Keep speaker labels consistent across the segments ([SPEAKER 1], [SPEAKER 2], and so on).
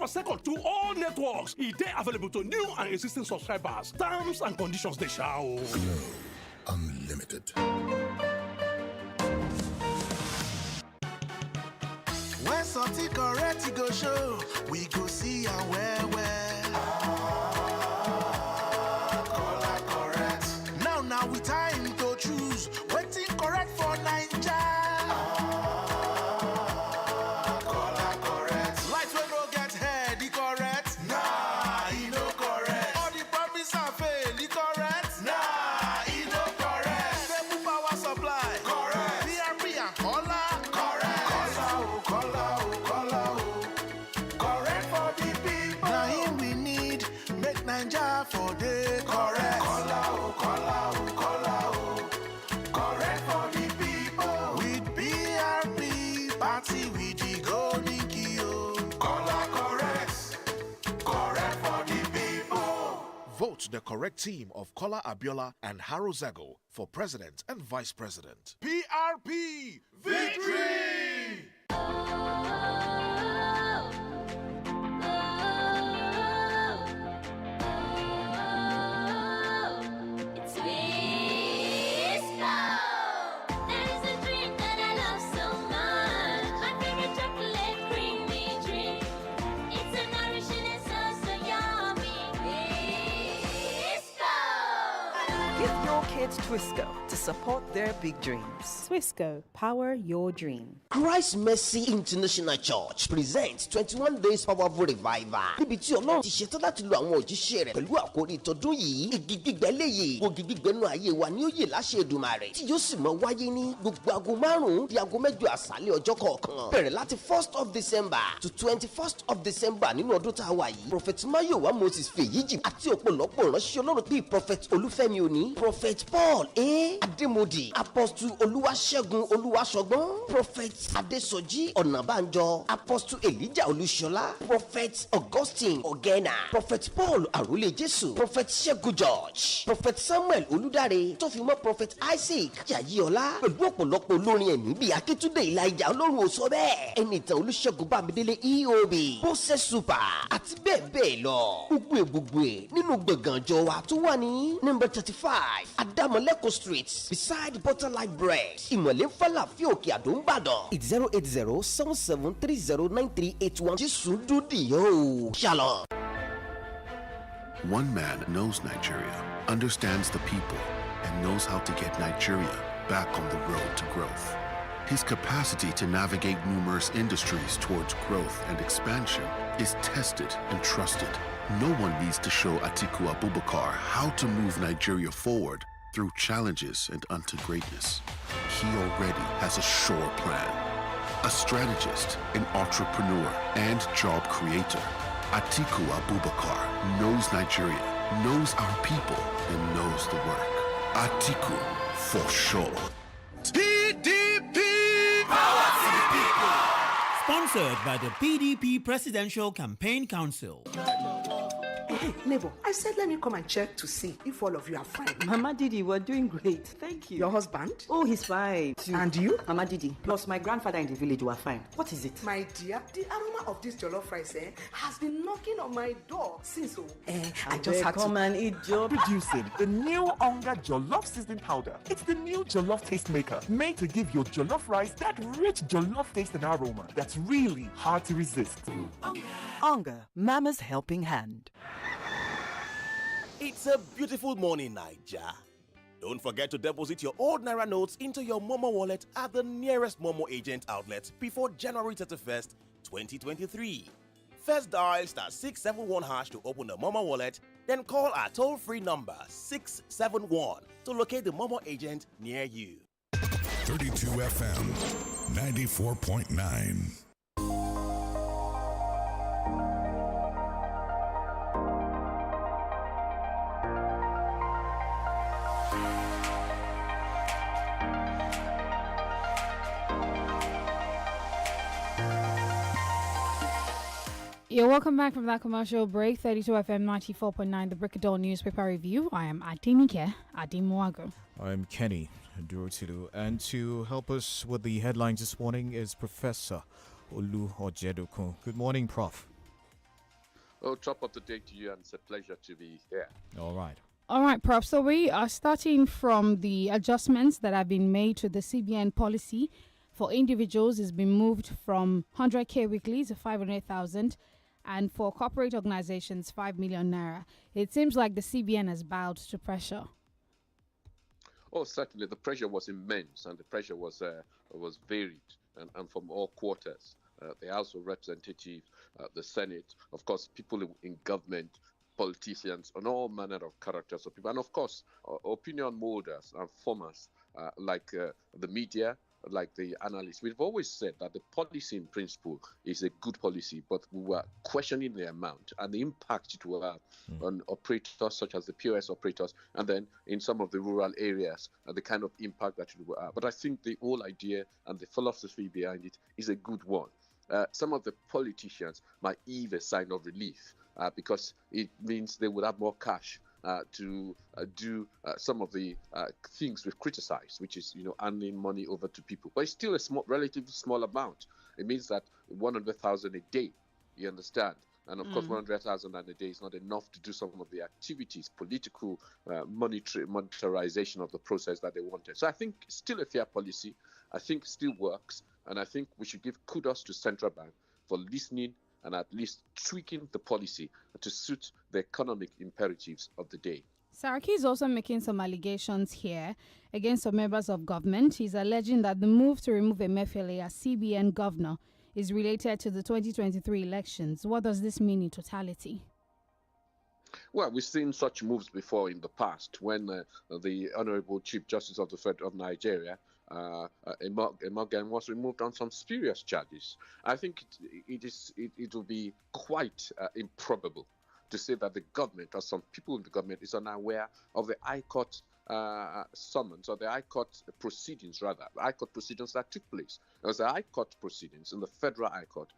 [SPEAKER 1] per second to all networks. It is available to new and existing subscribers. Terms and conditions they shall.
[SPEAKER 2] Glow Unlimited.
[SPEAKER 3] When something correct go show, we go see and well. Color correct. Now we time to choose. Waiting correct for Naija. Color correct. Light when no get head, the correct. Nah, he no correct. All the promise and fail, the correct. Nah, he no correct. Stable power supply. Correct. PRP and color. Correct. Color. Correct for the people. Now him we need. Make Naija for the correct. Color. Correct for the people. With PRP, party with the golden key. Color correct. Correct for the people.
[SPEAKER 4] Vote the correct team of Kola Abiola and Haro Zago for president and vice president.
[SPEAKER 3] PRP, victory!
[SPEAKER 5] Kids Twisco to support their big dreams.
[SPEAKER 6] Twisco, power your dream.
[SPEAKER 7] Christ Mercy International Church presents 21 days powerful revival. Níbi tí Ọlọ́run ti ṣetán láti lo àwọn òjíṣẹ́ rẹ̀ pẹ̀lú àkórí ìtọ́dún yìí. Igi gbígbẹ́ léyìí, ògì gbígbẹ́nu ayé wa ni ó yè láṣẹ Èdùmàrè. Tí yóò sì máa wáyé ní gbogbo aago 5 di aago 8 àṣálẹ́ ọjọ́ kọ̀ọ̀kan. Bẹ̀rẹ̀ láti 1st of December to 21st of December nínú ọdún tá a wà yìí. Prophet Mayowa Moses Fèyíjì àti ọ̀pọ̀lọpọ̀ ìránṣẹ́ Ọlọ́run bíi Prophet Olúfẹ́mi Òní, Prophet Paul Ademudi, Apostle Olúwaṣẹ́gun Olúwaṣọgbọ́n, Prophet Adesoji Ọ̀nàbànjọ, Apostle Elijah Olúṣọlá, Prophet Augustine Ogena, Prophet Paul Arúlé Jésù, Prophet Ṣẹ́gun George, Prophet Samuel Olúdáre, tó fi mọ́ Prophet Isaac Jayéọlá, pẹ̀lú ọ̀pọ̀lọpọ̀ olórin ẹ̀mí bíi Akíntúndé Elijah Ọlọ́run ò sọ bẹ́ẹ̀, Ẹnìtàn Olúṣẹ́gun Bámidélé EOB, Bose Super àti bẹ́ẹ̀ bẹ́ẹ̀ lọ. Gbogbo nínú gbọ̀ngàn àjọ wa tó wà ní number 35 Adamoleko Street beside Butterlight Bread, Ìmọ̀lẹ́ Fálàfíà Òkè Àdó Ìbàdàn. It's 08077309381. Jésù dúdì yóò. Shalom.
[SPEAKER 8] One man knows Nigeria, understands the people, and knows how to get Nigeria back on the road to growth. His capacity to navigate numerous industries towards growth and expansion is tested and trusted. No one needs to show Atiku Abubakar how to move Nigeria forward through challenges and unto greatness. He already has a sure plan. A strategist, an entrepreneur, and job creator. Atiku Abubakar knows Nigeria, knows our people, and knows the work. Atiku, for sure.
[SPEAKER 3] PDP! Power to the people!
[SPEAKER 9] Sponsored by the PDP Presidential Campaign Council.
[SPEAKER 10] Hey, neighbor, I said let me come and check to see if all of you are fine.
[SPEAKER 5] Mama Didi, we're doing great. Thank you.
[SPEAKER 10] Your husband?
[SPEAKER 5] Oh, he's fine.
[SPEAKER 10] And you?
[SPEAKER 5] Mama Didi, plus my grandfather in the village were fine. What is it?
[SPEAKER 10] My dear, the aroma of this jollof rice has been knocking on my door since. I just had
[SPEAKER 5] come and eat job.
[SPEAKER 11] Introducing the new Onga Jollof Seasoning Powder. It's the new jollof taste maker, made to give your jollof rice that rich jollof taste and aroma that's really hard to resist.
[SPEAKER 5] Onga, Mama's helping hand.
[SPEAKER 12] It's a beautiful morning, Naija. Don't forget to deposit your old Naira notes into your Momo wallet at the nearest Momo agent outlet before January 31st, 2023. First dial *671# to open the Momo wallet, then call our toll-free number 671 to locate the Momo agent near you.
[SPEAKER 2] 32 FM 94.9.
[SPEAKER 13] You're welcome back from that commercial break. 32 FM 94.9, the Brickador newspaper review. I am Adenike, Ademuwagun.
[SPEAKER 14] I'm Kenny Durutilu, and to help us with the headlines this morning is Professor Olu Ojedokun. Good morning, Prof.
[SPEAKER 15] Oh, top of the day to you, and it's a pleasure to be here.
[SPEAKER 14] All right.
[SPEAKER 13] All right, Prof. So we are starting from the adjustments that have been made to the CBN policy for individuals. Has been moved from 100K weekly to 500,000, and for corporate organizations, 5 million naira. It seems like the CBN has bowed to pressure.
[SPEAKER 15] Oh, certainly, the pressure was immense, and the pressure was varied and from all quarters. The House of Representatives, the Senate, of course, people in government, politicians, and all manner of characters of people, and of course, opinion molders and formers like the media, like the analysts. We've always said that the policy in principle is a good policy, but we were questioning the amount and the impact it will have on operators such as the POS operators, and then in some of the rural areas, the kind of impact that it will have. But I think the whole idea and the philosophy behind it is a good one. Some of the politicians might heave a sign of relief because it means they would have more cash to do some of the things we've criticized, which is, handing money over to people. But it's still a relatively small amount. It means that 100,000 a day, you understand? And of course, 100,000 a day is not enough to do some of the activities, political monetarization of the process that they wanted. So I think it's still a fair policy. I think it still works. And I think we should give kudos to Central Bank for listening and at least tweaking the policy to suit the economic imperatives of the day.
[SPEAKER 13] Saraki is also making some allegations here against some members of government. He's alleging that the move to remove Emefiele as CBN governor is related to the 2023 elections. What does this mean in totality?
[SPEAKER 15] Well, we've seen such moves before in the past when the Honorable Chief Justice of the Federal of Nigeria, Ademuwagun, was removed on some spurious charges. I think it will be quite improbable to say that the government or some people in the government is unaware of the High Court summons or the High Court proceedings, rather. The High Court proceedings that took place. There was a High Court proceedings in the Federal High Court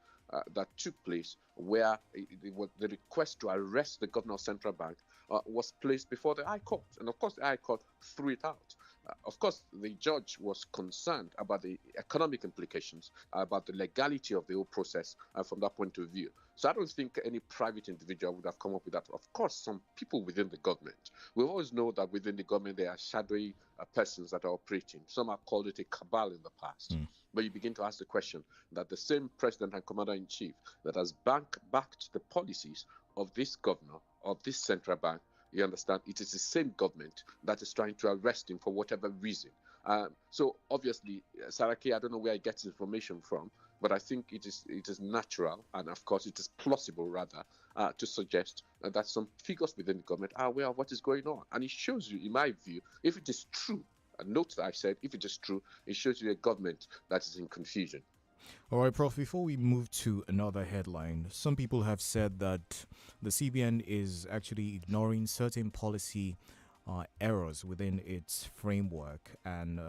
[SPEAKER 15] that took place where the request to arrest the governor of Central Bank was placed before the High Court. And of course, the High Court threw it out. Of course, the judge was concerned about the economic implications, about the legality of the whole process from that point of view. So I don't think any private individual would have come up with that. Of course, some people within the government. We always know that within the government there are shadowy persons that are operating. Some have called it a cabal in the past. But you begin to ask the question that the same president and commander-in-chief that has backed the policies of this governor, of this central bank, you understand, it is the same government that is trying to arrest him for whatever reason. So obviously, Saraki, I don't know where he gets information from, but I think it is natural, and of course it is plausible rather, to suggest that some figures within the government are aware of what is going on. And it shows you, in my view, if it is true, and note that I said, if it is true, it shows you a government that is in confusion.
[SPEAKER 14] All right, Prof, before we move to another headline, some people have said that the CBN is actually ignoring certain policy errors within its framework, and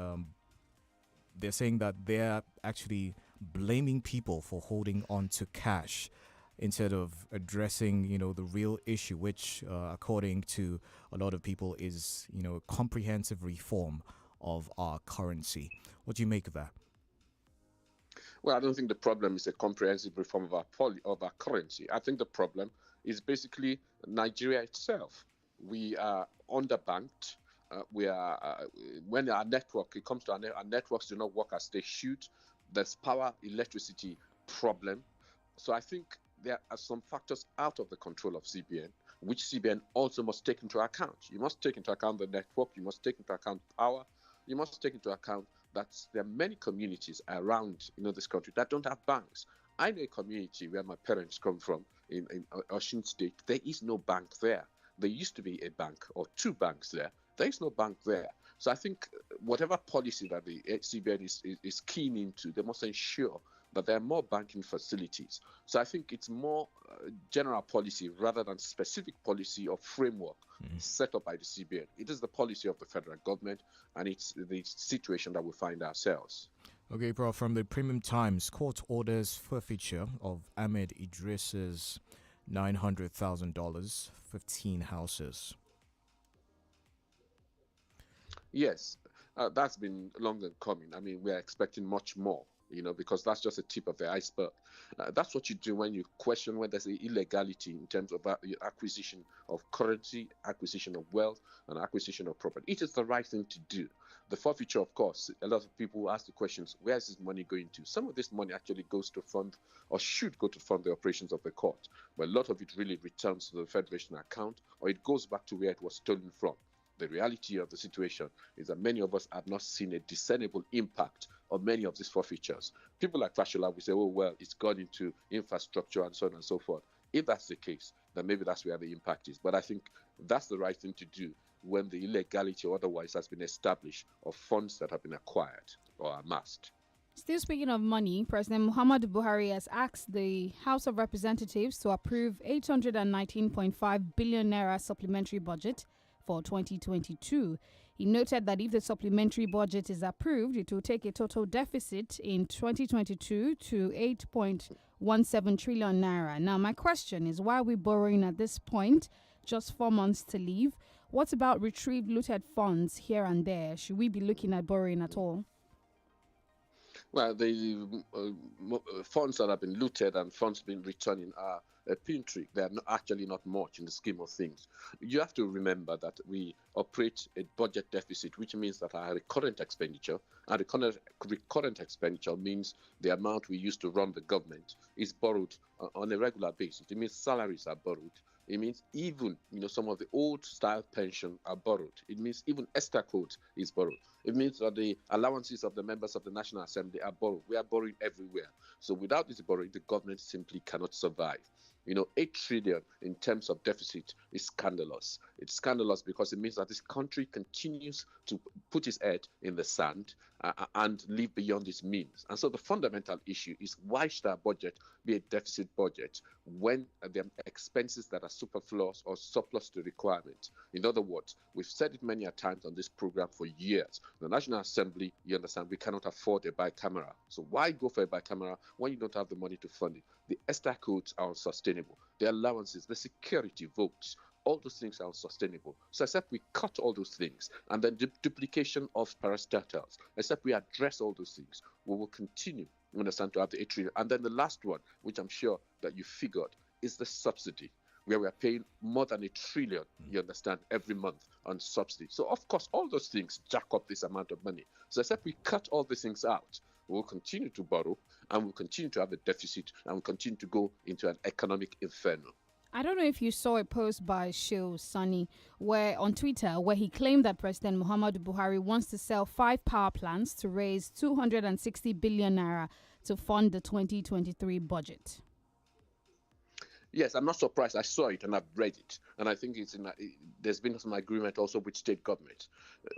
[SPEAKER 14] they're saying that they're actually blaming people for holding on to cash instead of addressing, the real issue, which, according to a lot of people, is, comprehensive reform of our currency. What do you make of that?
[SPEAKER 15] Well, I don't think the problem is a comprehensive reform of our currency. I think the problem is basically Nigeria itself. We are underbanked. We are when our network, it comes to our networks do not work as they should. There's power, electricity problem. So I think there are some factors out of the control of CBN, which CBN also must take into account. You must take into account the network. You must take into account power. You must take into account that there are many communities around this country that don't have banks. I know a community where my parents come from in Osun State. There is no bank there. There used to be a bank or two banks there. There is no bank there. So I think whatever policy that the CBN is keen into, they must ensure that there are more banking facilities. So I think it's more general policy rather than specific policy or framework set up by the CBN. It is the policy of the federal government, and it's the situation that we find ourselves.
[SPEAKER 14] Okay, Prof, from the Premium Times, court orders forfeiture of Ahmed Idris's $900,000, 15 houses.
[SPEAKER 15] Yes, that's been long and coming. I mean, we are expecting much more because that's just a tip of the iceberg. That's what you do when you question when there's illegality in terms of acquisition of currency, acquisition of wealth, and acquisition of property. It is the right thing to do. The forfeiture, of course, a lot of people ask the questions, where is this money going to? Some of this money actually goes to fund, or should go to fund, the operations of the court, but a lot of it really returns to the Federation account, or it goes back to where it was stolen from. The reality of the situation is that many of us have not seen a discernible impact of many of these forfeitures. People like Fashola will say, oh, well, it's gone into infrastructure and so on and so forth. If that's the case, then maybe that's where the impact is. But I think that's the right thing to do when the illegality or otherwise has been established, of funds that have been acquired or amassed.
[SPEAKER 13] Still speaking of money, President Muhammadu Buhari has asked the House of Representatives to approve 819.5 billion naira supplementary budget for 2022. He noted that if the supplementary budget is approved, it will take a total deficit in 2022 to 8.17 trillion naira. Now, my question is, why are we borrowing at this point, just 4 months to leave? What about retrieved looted funds here and there? Should we be looking at borrowing at all?
[SPEAKER 15] Well, the funds that have been looted and funds being returning are a pin trick. They are actually not much in the scheme of things. You have to remember that we operate a budget deficit, which means that our recurrent expenditure, and recurrent expenditure means the amount we use to run the government, is borrowed on a regular basis. It means salaries are borrowed. It means even, some of the old style pension are borrowed. It means even Esther code is borrowed. It means that the allowances of the members of the National Assembly are borrowed. We are borrowing everywhere. So without this borrowing, the government simply cannot survive. 8 trillion in terms of deficit is scandalous. It's scandalous because it means that this country continues to put its head in the sand and live beyond its means. And so the fundamental issue is, why should our budget be a deficit budget when the expenses that are superfluous or surplus to requirement? In other words, we've said it many a times on this program for years. The National Assembly, you understand, we cannot afford a bicameral. So why go for a bicameral when you don't have the money to fund it? The Esther codes are unsustainable. The allowances, the security votes, all those things are unsustainable. So except we cut all those things, and then the duplication of parastatals, except we address all those things, we will continue, you understand, to have the 8 trillion. And then the last one, which I'm sure that you figured, is the subsidy, where we are paying more than 1 trillion, you understand, every month on subsidy. So of course, all those things jack up this amount of money. So except we cut all these things out, we'll continue to borrow, and we'll continue to have a deficit, and we'll continue to go into an economic inferno.
[SPEAKER 13] I don't know if you saw a post by Sheil Sani on Twitter where he claimed that President Muhammadu Buhari wants to sell 5 power plants to raise 260 billion naira to fund the 2023 budget.
[SPEAKER 15] Yes, I'm not surprised. I saw it and I've read it. And I think there's been some agreement also with state government.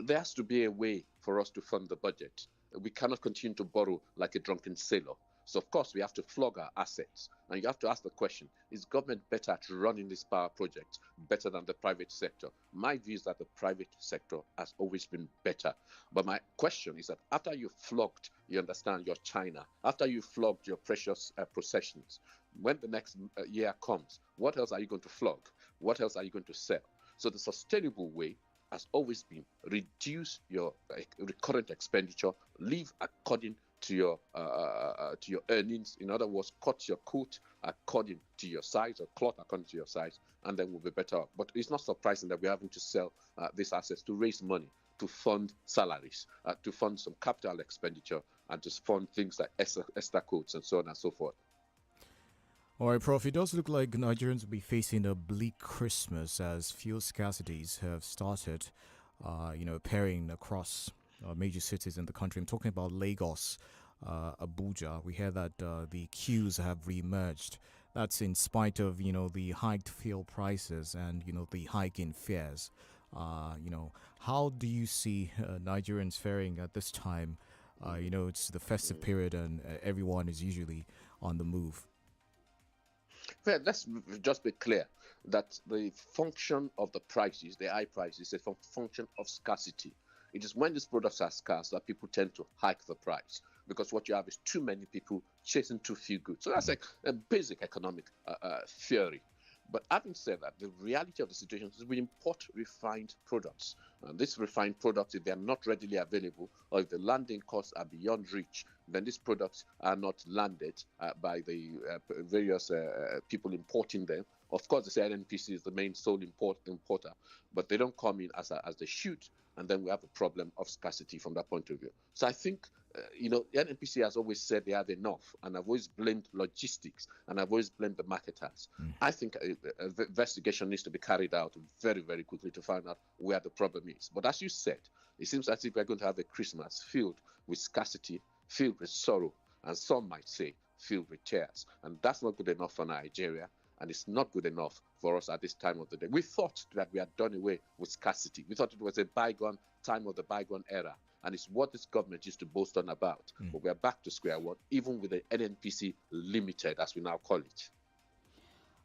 [SPEAKER 15] There has to be a way for us to fund the budget. We cannot continue to borrow like a drunken sailor. So, of course, we have to flog our assets. And you have to ask the question, is government better at running this power project better than the private sector? My view is that the private sector has always been better. But my question is that after you've flogged, you understand, your China, after you've flogged your precious processions, when the next year comes, what else are you going to flog? What else are you going to sell? So the sustainable way has always been reduce your recurrent expenditure, live according to your earnings. In other words, cut your coat according to your size, or cloth according to your size, and then we'll be better off. But it's not surprising that we're having to sell these assets to raise money, to fund salaries, to fund some capital expenditure, and to fund things like Esther codes and so on and so forth.
[SPEAKER 14] All right, Prof, it does look like Nigerians will be facing a bleak Christmas as fuel scarcities have started, appearing across major cities in the country. I'm talking about Lagos, Abuja. We hear that the queues have re-emerged. That's in spite of, the hiked fuel prices and, the hike in fares. How do you see Nigerians faring at this time? It's the festive period and everyone is usually on the move.
[SPEAKER 15] Well, let's just be clear that the function of the prices, the high prices, is a function of scarcity. It is when these products are scarce that people tend to hike the price, because what you have is too many people chasing too few goods. So that's like a basic economic theory. But having said that, the reality of the situation is we import refined products. And these refined products, if they are not readily available or if the landing costs are beyond reach, then these products are not landed by the various people importing them. Of course, they say NNPC is the main sole importer, but they don't come in as they should, and then we have a problem of scarcity from that point of view. So I think, the NNPC has always said they have enough, and I've always blamed logistics, and I've always blamed the marketers. I think an investigation needs to be carried out very, very quickly to find out where the problem is. But as you said, it seems as if we're going to have a Christmas filled with scarcity, filled with sorrow, and some might say filled with tears. And that's not good enough for Nigeria. And it's not good enough for us at this time of the day. We thought that we had done away with scarcity. We thought it was a bygone time of the bygone era. And it's what this government used to boast on about. But we're back to square one, even with the NNPC limited, as we now call it.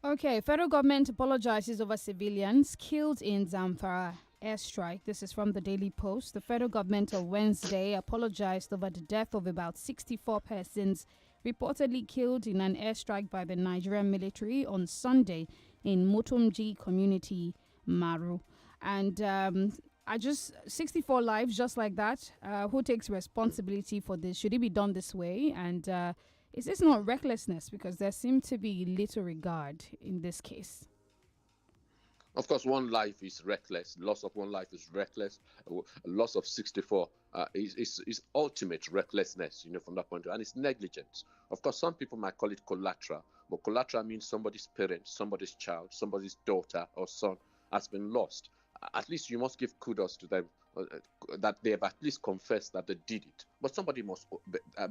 [SPEAKER 13] Okay, federal government apologizes over civilians killed in Zamfara airstrike. This is from the Daily Post. The federal government on Wednesday apologized over the death of about 64 persons reportedly killed in an airstrike by the Nigerian military on Sunday in Motumji community, Maru. And 64 lives just like that. Who takes responsibility for this? Should it be done this way? And is this not recklessness? Because there seemed to be little regard in this case.
[SPEAKER 15] Of course, one life is reckless. Loss of one life is reckless. Loss of 64 is ultimate recklessness, from that point of view. And it's negligence. Of course, some people might call it collateral, but collateral means somebody's parent, somebody's child, somebody's daughter or son has been lost. At least you must give kudos to them that they have at least confessed that they did it. But somebody must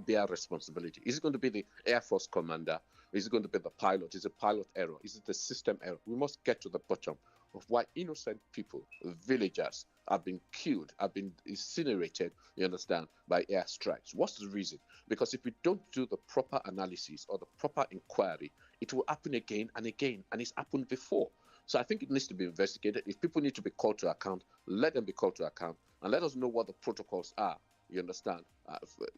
[SPEAKER 15] bear responsibility. Is it going to be the Air Force commander? Is it going to be the pilot? Is it pilot error? Is it the system error? We must get to the bottom of why innocent people, villagers, have been killed, have been incinerated, you understand, by airstrikes. What's the reason? Because if we don't do the proper analysis or the proper inquiry, it will happen again and again, and it's happened before. So I think it needs to be investigated. If people need to be called to account, let them be called to account, and let us know what the protocols are, you understand?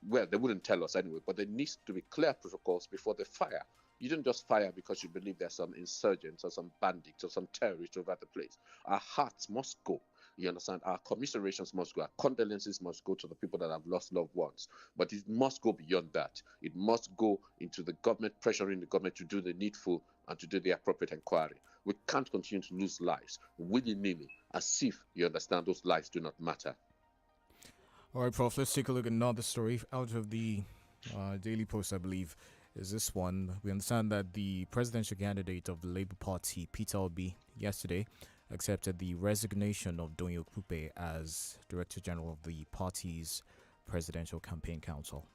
[SPEAKER 15] Well, they wouldn't tell us anyway, but there needs to be clear protocols before they fire. You don't just fire because you believe there's some insurgents or some bandits or some terrorists over the place. Our hearts must go. You understand? Our commiserations must go. Our condolences must go to the people that have lost loved ones. But it must go beyond that. It must go into the government, pressuring the government to do the needful and to do the appropriate inquiry. We can't continue to lose lives willy-nilly, as if, you understand, those lives do not matter.
[SPEAKER 14] All right, Prof, let's take a look at another story out of the Daily Post, I believe, is this one. We understand that the presidential candidate of the Labour Party, Peter Obi, yesterday accepted the resignation of Donyo Kupe as Director General of the party's Presidential Campaign Council.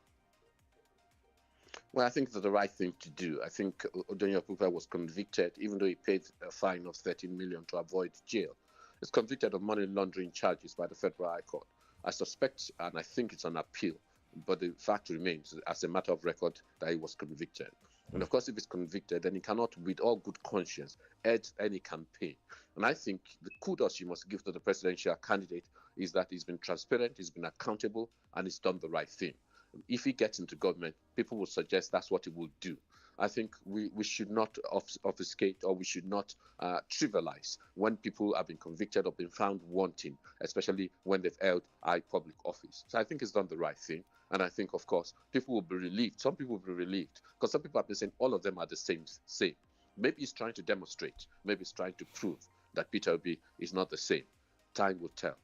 [SPEAKER 15] Well, I think it's the right thing to do. I think Donyo Kupe was convicted, even though he paid a fine of 13 million to avoid jail. He's convicted of money laundering charges by the Federal High Court. I suspect, and I think it's an appeal, but the fact remains, as a matter of record, that he was convicted. And of course, if he's convicted, then he cannot, with all good conscience, head any campaign. And I think the kudos you must give to the presidential candidate is that he's been transparent, he's been accountable, and he's done the right thing. If he gets into government, people will suggest that's what he will do. I think we should not obfuscate, or we should not trivialize when people have been convicted or been found wanting, especially when they've held high public office. So I think he's done the right thing. And I think, of course, people will be relieved. Some people will be relieved because some people have been saying all of them are the same. Maybe he's trying to demonstrate. Maybe he's trying to prove that Peter Obi is not the same. Time will tell.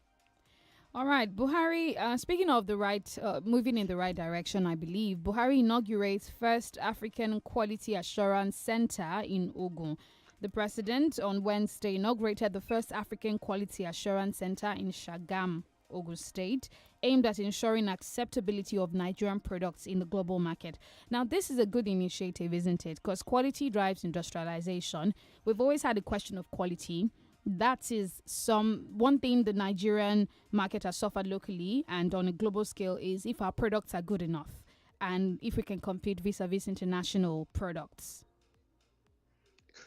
[SPEAKER 13] All right, Buhari, speaking of the right, moving in the right direction, I believe, Buhari inaugurates first African Quality Assurance Center in Ogun. The president on Wednesday inaugurated the first African Quality Assurance Center in Shagam, Ogun State, aimed at ensuring acceptability of Nigerian products in the global market. Now, this is a good initiative, isn't it? Because quality drives industrialization. We've always had a question of quality. That is one thing the Nigerian market has suffered locally and on a global scale is if our products are good enough and if we can compete vis-a-vis international products.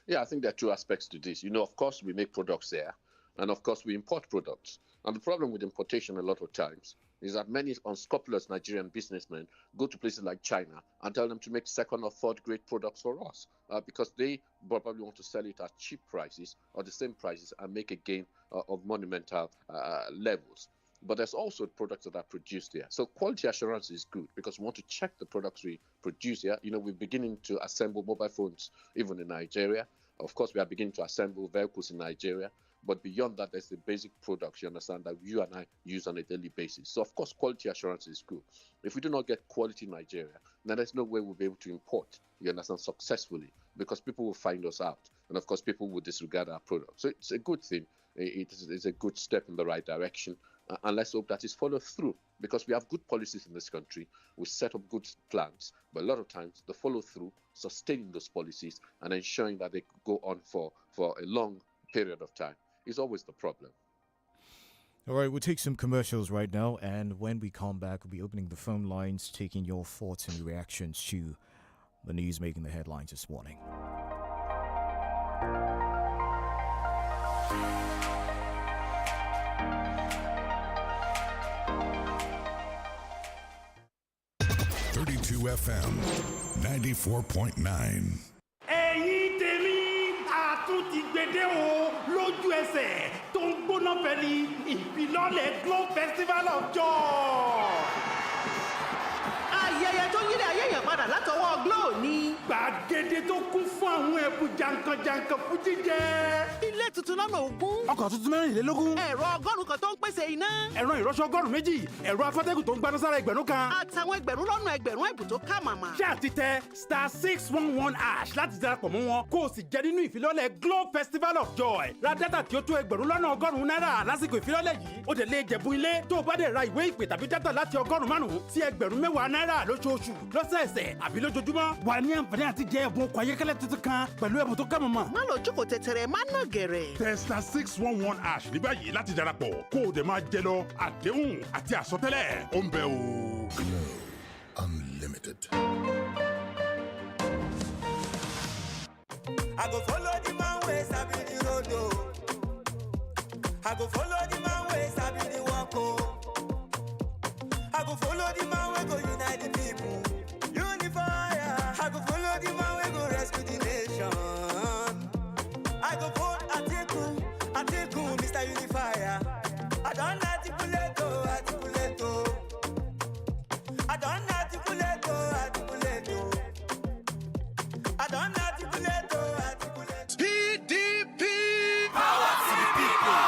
[SPEAKER 15] Yeah, I think there are two aspects to this. Of course, we make products there, and of course, we import products. And the problem with importation a lot of times is that many unscrupulous Nigerian businessmen go to places like China and tell them to make second or third grade products for us because they probably want to sell it at cheap prices or the same prices and make a gain of monumental levels. But there's also products that are produced here. So quality assurance is good because we want to check the products we produce here. You know, we're beginning to assemble mobile phones even in Nigeria. Of course, we are beginning to assemble vehicles in Nigeria. But beyond that, there's the basic products, you understand, that you and I use on a daily basis. So, of course, quality assurance is good. If we do not get quality in Nigeria, then there's no way we'll be able to import, you understand, successfully, because people will find us out. And, of course, people will disregard our products. So it's a good thing. It is a good step in the right direction. And let's hope that is followed through, because we have good policies in this country. We set up good plans, but a lot of times the follow through, sustaining those policies and ensuring that they go on for a long period of time is always the problem.
[SPEAKER 14] All right, we'll take some commercials right now, and when we come back, we'll be opening the phone lines, taking your thoughts and reactions to the news making the headlines this morning.
[SPEAKER 2] FM 94.9.
[SPEAKER 1] ẹ̀yin tèmi àtúntì gbèdé o lójú ẹsẹ̀ tó ń gbóná fẹ́ni ìfilọ́lẹ̀ Glow Festival of Joy.
[SPEAKER 10] ayẹyẹ tó yílẹ̀ ayé yẹn padà látọwọ́ Glow ni.
[SPEAKER 1] gbàgede tó kún fún àwọn ẹ̀bùn jàǹkànjàǹkàn fún jíjẹ.
[SPEAKER 10] ilé tuntun lọ́nà ogún.
[SPEAKER 1] ọkọ̀ tuntun mẹ́rìnlélógún.
[SPEAKER 10] ẹ̀rọ ọgọ́rùn-ún kan tó ń pèsè iná.
[SPEAKER 1] ẹ̀rọ ìrọṣọ ọgọ́rùn-ún méjì. ẹ̀rọ afẹ́tẹ́gùn tó ń gbaná sára ẹgbẹ̀rún kan.
[SPEAKER 10] àtàwọn ẹgbẹ̀rún lọ́nà ẹgbẹ̀rún ẹ̀bùn tó ká màmá.
[SPEAKER 1] ṣé àti tẹ *611# láti darapọ̀ mọ́ wọn kó o sì jẹ nínú ìfilọ́lẹ̀ Glow Festival of Joy. ra dátà tí ó tó ẹgbẹ̀rún lọ́nà ọgọ́rùn-ún náírà lásìkò ìfilọ́lẹ̀ yìí. ó dẹ̀ lè jẹ̀bùn ilé tó o bá dẹ̀ ra ìwé ìpè tàbí dátà láti ọgọ́rùn-ún márùn-ún sí ẹgbẹ̀rún mẹ́wàá náírà lóṣooṣù lọ́sẹ̀ẹsẹ̀ àbí lójoojúmọ́. wà ní àǹfààní àti jẹ ẹ̀bùn ọkọ̀ ayọ́kẹ́lẹ́ tuntun kan pẹ̀lú ẹ̀bùn tó ká mọ̀mọ́.
[SPEAKER 10] má lọ jókòó tẹ̀tẹ̀rẹ̀ má nà gẹ̀rẹ̀.
[SPEAKER 16] tẹ *611# ní báyìí láti darapọ̀ kó o dẹ̀ máa jẹ lọ àdéhùn àti àsọtẹ́lẹ̀ ó ń bẹ o.
[SPEAKER 2] Glow Unlimited.
[SPEAKER 3] I go follow the man way sabi the road o. I go follow the man way sabi the walk o. I go follow the man way go unite the people. Unify. I go follow the man way go rescue the nation. I go vote Atiku, Mr. Unifier. I don't articulate o. I don't articulate o. I don't articulate o. PDP.
[SPEAKER 9] Power to the people.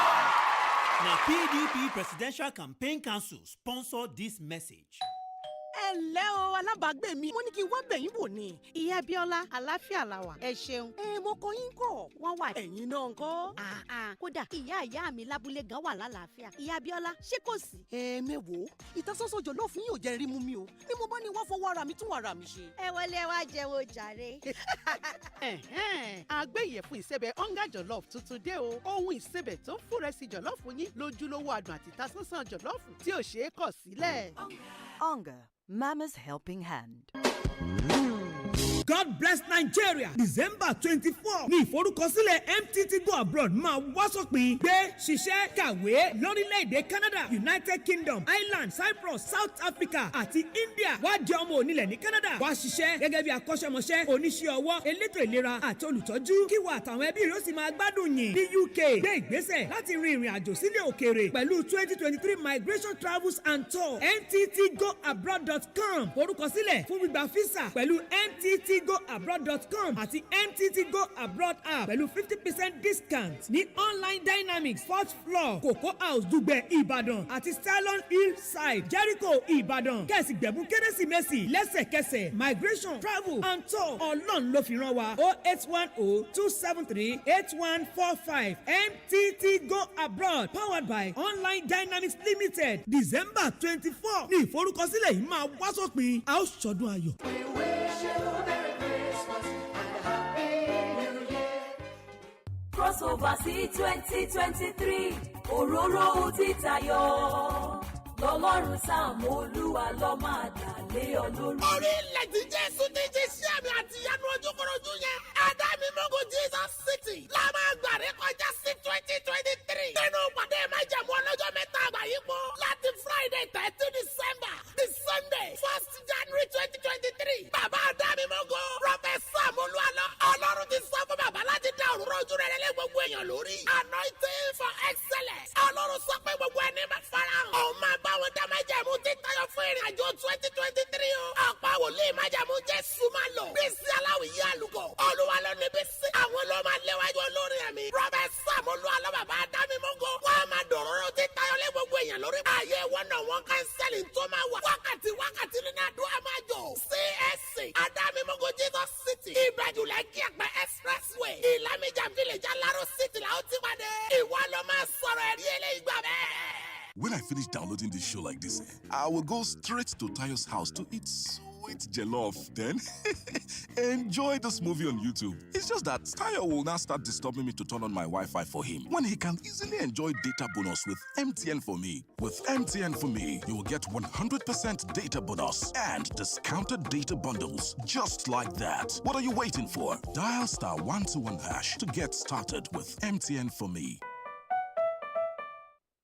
[SPEAKER 9] Now, PDP Presidential Campaign Council sponsored this message.
[SPEAKER 10] ẹ ǹlẹ́ o alábàágbé mi mo ní kí n wá bẹ̀yìn wò ni. ìyá Abíọ́lá àlàáfíà la wà. ẹ ṣeun. mo kọ yín kọ wọ́n wà. ẹ̀yin náà ń kọ́.
[SPEAKER 17] kódà ìyá mi lábúlé gan wà lálàáfíà. ìyá Abíọ́lá ṣé kò sí.
[SPEAKER 10] mẹ́wòó ìtasọ́sọ́ jọ̀lọ́ fún yín ò jẹ́ rí mú mi o ni mo bá ní wá fọwọ́ ara mi tún ara mi ṣe.
[SPEAKER 17] ẹ wọlé wá jẹ́wọ́ jàre.
[SPEAKER 10] àgbẹ̀ ìyẹ̀fun ìsẹ̀bẹ̀ ọ̀ngá jọ̀lọ́ọ̀fù tuntun dé o. ohun ìsẹ̀bẹ̀ tó ń fúnrẹ́sì jọ̀lọ́ọ̀fù yín lójúlówó adùn àti ìtasọ́sọ́ jọ̀lọ́ọ̀fù tí ò ṣeé kọ̀ sílẹ̀.
[SPEAKER 5] Onga, Mama's helping hand.
[SPEAKER 9] God bless Nigeria December 24 ní ìforúkọsílẹ̀ MTT Go Abroad máa wá sópin gbé ṣiṣẹ́ kàwé lórílẹ̀‐èdè Canada, United Kingdom, Ireland, Cyprus, South Africa àti India. wá jẹ́ ọmọ onílẹ̀ ní Canada, wá ṣiṣẹ́ gẹ́gẹ́ bí akọ́ṣẹ́mọṣẹ́ oníṣẹ́ ọwọ́ elétò ìlera àti olùtọ́jú kí wà àtàwọn ẹbí rẹ̀ ó sì máa gbádùn yìn ní UK. gbé ìgbésẹ̀ láti rin ìrìn àjò sílẹ̀ òkèèrè pẹ̀lú 2023 Migration Travels and Tour NTTGoAbroad.com. forúkọsílẹ̀ fún gbígba físà pẹ̀lú NTTGoAbroad.com àti NTT Go Abroad app pẹ̀lú 50% discount ní Online Dynamics 4th floor Cocoa House Dùgbẹ̀ Ìbàdàn àti Stylon Hillside Jericho Ìbàdàn. kẹ̀sì gbẹ̀bùn kérésìmesì lẹ́sẹ̀kẹsẹ̀. Migration Travel and Tour ọlọ́run ló fi rán wa. 08102738145 NTT Go Abroad powered by Online Dynamics Limited. December 24 ní ìforúkọsílẹ̀ yìí máa wá sópin. a ó ṣọdún ayọ̀.
[SPEAKER 18] Crossover sí 2023 òróró títayọ lọ́lọ́run Sáàmù Olúwa ló máa dà lé ọ lórí.
[SPEAKER 3] orílẹ̀ tí Jésù ti jí sí àmì àti ìyanu ojúkorojú yẹn. Adenike Jesus City la máa gbàrí kọjá sí 2023. nínú pàdé májẹ̀mú ọlọ́jọ́ mẹ́ta àgbáyé pọ̀ láti Friday 13 ojú rere lé gbogbo èèyàn lórí. Anointing for excellence. Ọlọ́run sọ pé gbogbo ẹni máa farahàn. Òun máa bá wọn dá májẹ̀mú títayọ fún ìrìn àjò 2023 o. Ọ̀pọ̀ wòlíì májẹ̀mú Jésù máa lò. Bísí aláwìyé àlùkò. Olúwa ló ní Bísí. Àwọn ló máa léwájú olórí ẹ̀mí. Prọfẹ̀t Sam Olúwalọ́bàbá Adámímọ́gò. Wọ́n á máa dòróró títayọ lé gbogbo èèyàn lórí. Ààyè wọn náà wọ́n kánsẹ́lì tó máa wà. Wákàtí nínú àdúrà máa jọ. CSC Adámímọ́gò Jesus City. Ìbàjúlẹ̀ kí ẹ̀pẹ́ expressway. Ìlàmìjà village Aláró City la ó ti pàdé. Ìwọ ló máa sọ̀rọ̀ ẹ̀rí eléyìí gbà bẹ́ẹ̀.
[SPEAKER 19] When I finish downloading this show like this, I will go straight to Tayo's house to eat sweet jollof. Then enjoy this movie on YouTube. It's just that Tayo will now start disturbing me to turn on my Wi-Fi for him when he can easily enjoy data bonus with MTN for me. With MTN for me, you will get 100% data bonus and discounted data bundles just like that. What are you waiting for? Dial *121# to get started with MTN for me.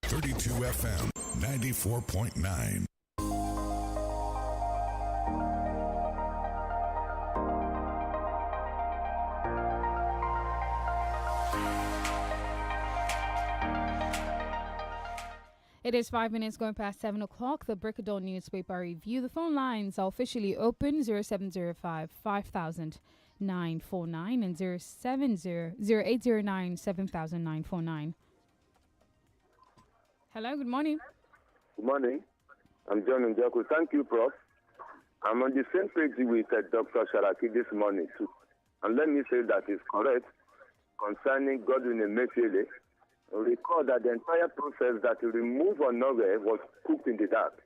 [SPEAKER 2] 32 FM 94.9.
[SPEAKER 13] It is 5 minutes going past 7 o'clock. The Break of Dawn newspaper review. The phone lines are officially open 0705 5000 949 and 0809 7949. Hello, good morning.
[SPEAKER 20] Good morning. I'm John Njoku. Thank you, Prof. I'm on the same page with Dr. Sharaki this morning, too. And let me say that is correct concerning Godwin Emefiele. Recall that the entire process that he removed Honore was cooked in the dark.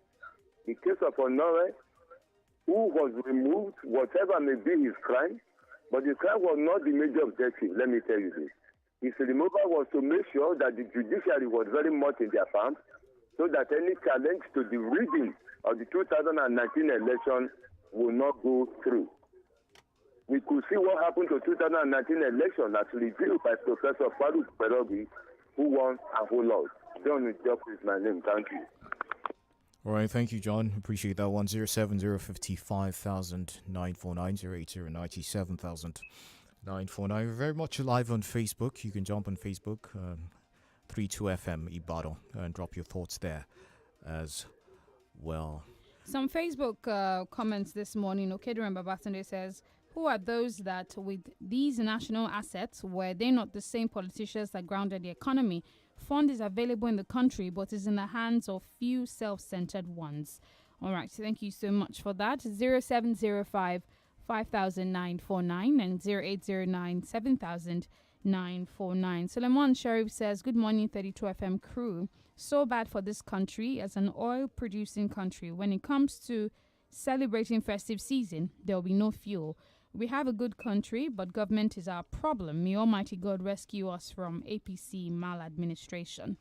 [SPEAKER 20] In case of Honore, who was removed, whatever may be his crime, but the crime was not the major objective, let me tell you this. His removal was to make sure that the judiciary was very much in their farm, so that any challenge to the rigging of the 2019 election will not go through. We could see what happened to 2019 election as revealed by Professor Farouk Perogi, who won and who lost. John Njoku is my name. Thank you.
[SPEAKER 14] All right, thank you, John. Appreciate that. 1070550 949 080 We're very much live on Facebook. You can jump on Facebook, 32FM Ibado, and drop your thoughts there as well.
[SPEAKER 13] Some Facebook comments this morning. Okedren Babatunde says, who are those that with these national assets, were they not the same politicians that grounded the economy? Fund is available in the country, but is in the hands of few self-centered ones. All right, thank you so much for that. 0705 500949 and 0809 7949. Suleiman Sharif says, good morning, 32FM crew. So bad for this country as an oil-producing country. When it comes to celebrating festive season, there will be no fuel. We have a good country, but government is our problem. May Almighty God rescue us from APC maladministration.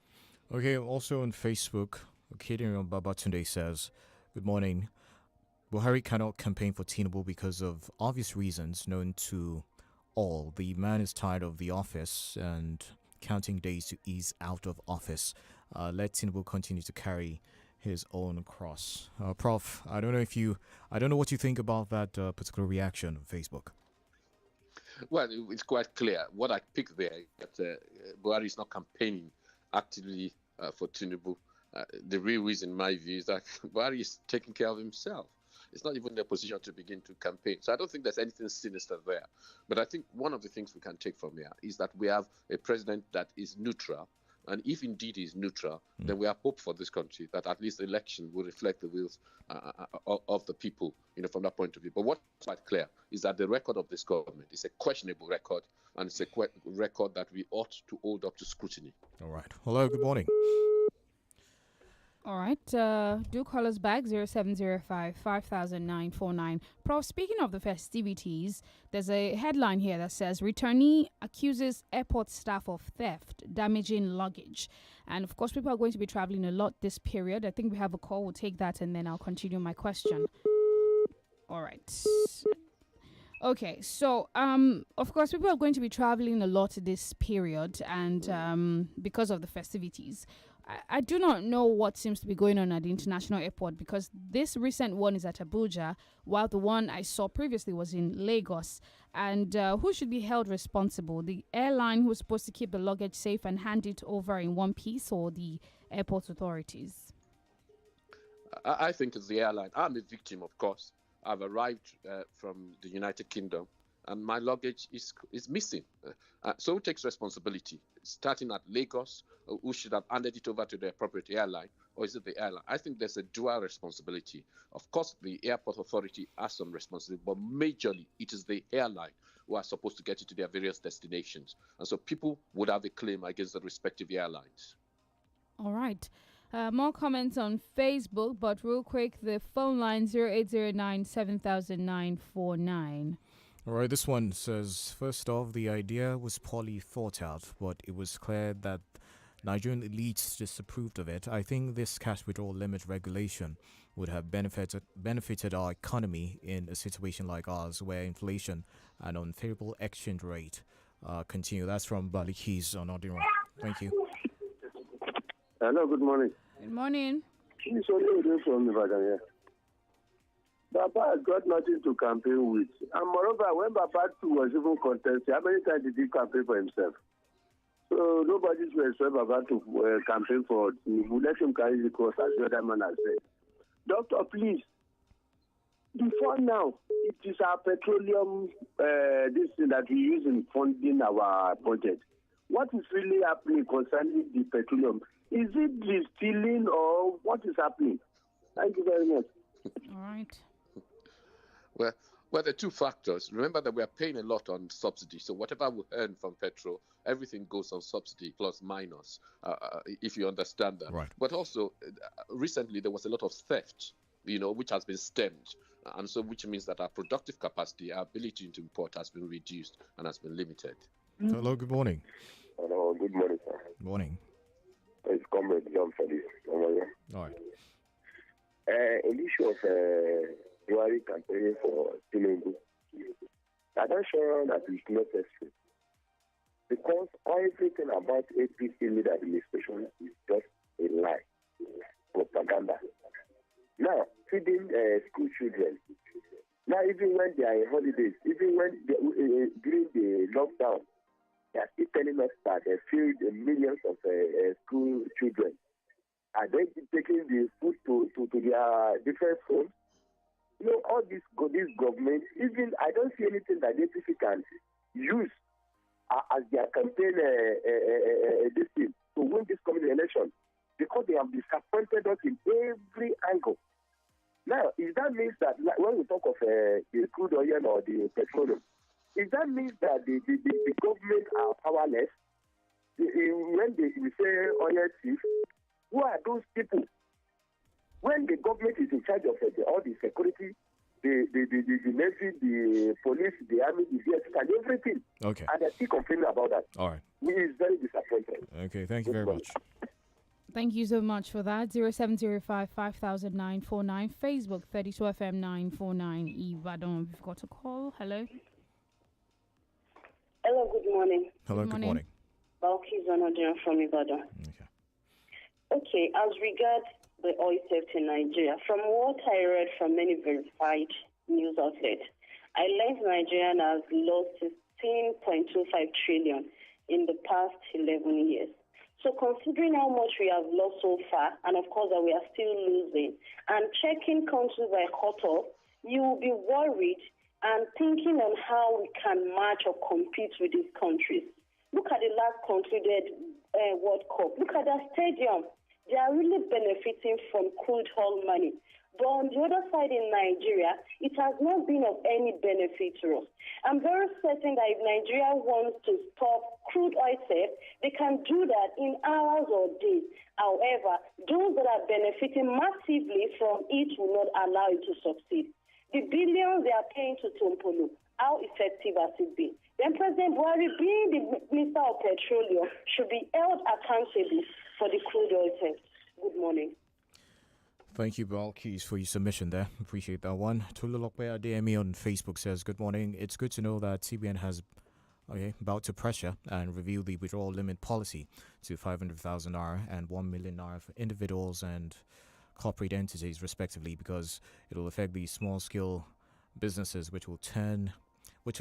[SPEAKER 14] Okay, also on Facebook, Okediran Babatunde says, good morning. Buhari cannot campaign for Tinubu because of obvious reasons known to all. The man is tired of the office and counting days to ease out of office. Let Tinubu continue to carry his own cross. Prof, I don't know what you think about that particular reaction on Facebook.
[SPEAKER 15] Well, it's quite clear. What I picked there is that Buhari is not campaigning actively for Tinubu. The real reason, in my view, is that Buhari is taking care of himself. It's not even in a position to begin to campaign. So I don't think there's anything sinister there. But I think one of the things we can take from here is that we have a president that is neutral. And if indeed he is neutral, then we have hope for this country that at least the election will reflect the wills of the people, from that point of view. But what's quite clear is that the record of this government is a questionable record, and it's a record that we ought to hold up to scrutiny.
[SPEAKER 14] All right. Hello, good morning.
[SPEAKER 13] All right, do call us back 0705 500949. Prof, speaking of the festivities, there's a headline here that says returnee accuses airport staff of theft, damaging luggage. And of course, people are going to be traveling a lot this period. I think we have a call. We'll take that and then I'll continue my question. All right. Okay, so of course, people are going to be traveling a lot this period and because of the festivities. I do not know what seems to be going on at the international airport, because this recent one is at Abuja, while the one I saw previously was in Lagos. And who should be held responsible? The airline who was supposed to keep the luggage safe and hand it over in one piece, or the airport authorities?
[SPEAKER 15] I think it's the airline. I'm a victim, of course. I've arrived from the United Kingdom, and my luggage is missing. So who takes responsibility? Starting at Lagos, who should have handed it over to the appropriate airline, or is it the airline? I think there's a dual responsibility. Of course, the airport authority has some responsibility, but majorly it is the airline who are supposed to get it to their various destinations. And so people would have a claim against the respective airlines.
[SPEAKER 13] All right. More comments on Facebook, but real quick, the phone line 0809 7,949.
[SPEAKER 14] All right, this one says, first off, the idea was poorly thought out, but it was clear that Nigerian elites disapproved of it. I think this cash withdrawal limit regulation would have benefited our economy in a situation like ours, where inflation and unfavorable exchange rate continue. That's from Balikis on Odinra. Thank you.
[SPEAKER 20] Hello, good morning.
[SPEAKER 13] Good morning.
[SPEAKER 20] It's only from Ibadan here. Baba has got nothing to campaign with. And moreover, when Baba too was even contested, how many times did he campaign for himself? So nobody should expect Baba to campaign for him. We let him carry the cross, as the other man has said. Doctor, please. Before now, it is our petroleum, this thing that we use in funding our budget. What is really happening concerning the petroleum? Is it the stealing, or what is happening? Thank you very much.
[SPEAKER 13] All right.
[SPEAKER 15] Well, there are two factors. Remember that we are paying a lot on subsidy. So whatever we earn from petrol, everything goes on subsidy plus minus, if you understand that.
[SPEAKER 14] Right.
[SPEAKER 15] But also, recently there was a lot of theft, which has been stemmed. And so which means that our productive capacity, our ability to import has been reduced and has been limited.
[SPEAKER 14] Hello, good morning.
[SPEAKER 20] Hello, good morning, sir.
[SPEAKER 14] Good morning.
[SPEAKER 20] It's Comrade John for this.
[SPEAKER 14] All right.
[SPEAKER 20] An issue of Buhari campaigning for Tinubu, I'm not sure that it's necessary, because everything about APC leader administration is just a lie, propaganda. Now, feeding school children. Now, even when they are in holidays, even when during the lockdown, they are still telling us that they feed millions of school children. Are they taking the food to their different homes? All this government, even I don't see anything that APC can use as their campaign this thing to win this coming election, because they have disappointed us in every angle. Now, if that means that when we talk of the crude oil or the petroleum, if that means that the government are powerless, when we say oil thief, who are those people? When the government is in charge of all the security, the Navy, the police, the army, the DSS, and everything,
[SPEAKER 14] okay,
[SPEAKER 20] and they're still complaining about that.
[SPEAKER 14] All right.
[SPEAKER 20] We is very disappointed.
[SPEAKER 14] Okay, thank you very much.
[SPEAKER 13] Thank you so much for that. 0705 500949. Facebook 32FM 949 Ibadan. We've got a call. Hello.
[SPEAKER 21] Hello, good morning.
[SPEAKER 14] Hello, good morning.
[SPEAKER 21] Balkis Anodian from Ibadan. Okay, as regards the oil theft in Nigeria, from what I read from many verified news outlets, I learned Nigeria has lost 16.25 trillion in the past 11 years. So considering how much we have lost so far, and of course that we are still losing, and checking countries like Qatar, you will be worried and thinking on how we can match or compete with these countries. Look at the last concluded World Cup. Look at that stadium. They are really benefiting from crude oil money. But on the other side in Nigeria, it has not been of any benefit to us. I'm very certain that if Nigeria wants to stop crude oil theft, they can do that in hours or days. However, those that are benefiting massively from it will not allow it to succeed. The billions they are paying to Tompolo, how effective has it been? Then President Buhari, being the Minister of Petroleum, should be held accountable for the crude oil theft. Good morning.
[SPEAKER 14] Thank you, Balkis, for your submission there. Appreciate that one. Tululokwe Ademi on Facebook says, good morning. It's good to know that CBN has about to pressure and review the withdrawal limit policy to 500,000 naira and 1 million naira for individuals and corporate entities, respectively, because it will affect the small-scale businesses, which will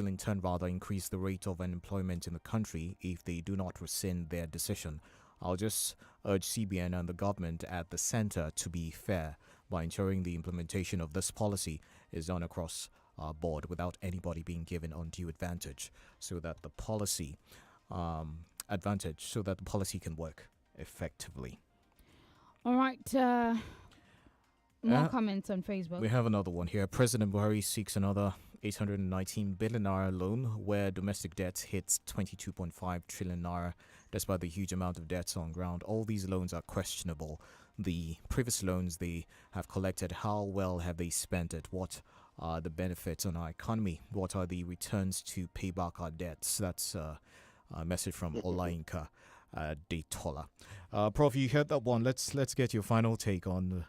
[SPEAKER 14] in turn rather increase the rate of unemployment in the country if they do not rescind their decision. I'll just urge CBN and the government at the center to be fair by ensuring the implementation of this policy is done across board without anybody being given undue advantage, so that the policy can work effectively.
[SPEAKER 13] All right. More comments on Facebook.
[SPEAKER 14] We have another one here. President Buhari seeks another 819 billion naira loan, where domestic debt hits 22.5 trillion naira, despite the huge amount of debts on ground. All these loans are questionable. The previous loans they have collected, how well have they spent it? What are the benefits on our economy? What are the returns to pay back our debts? That's a message from Olayinka Detola. Prof, you heard that one. Let's get your final take on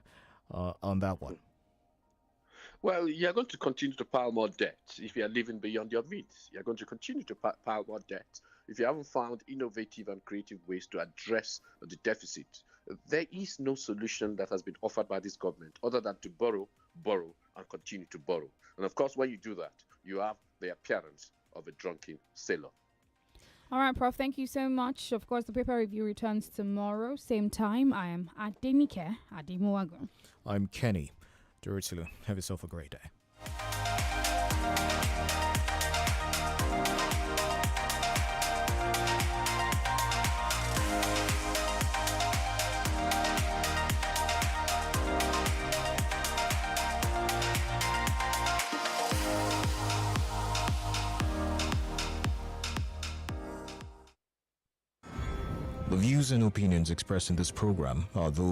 [SPEAKER 14] that one.
[SPEAKER 15] Well, you're going to continue to pile more debt if you are living beyond your means. You're going to continue to pile more debt if you haven't found innovative and creative ways to address the deficit. There is no solution that has been offered by this government other than to borrow, and continue to borrow. And of course, when you do that, you have the appearance of a drunken sailor.
[SPEAKER 13] All right, Prof, thank you so much. Of course, the paper review returns tomorrow, same time. I am Adenike Ademuwagun.
[SPEAKER 14] I'm Kenny Durutulu. Have yourself a great day. The views and opinions expressed in this program are those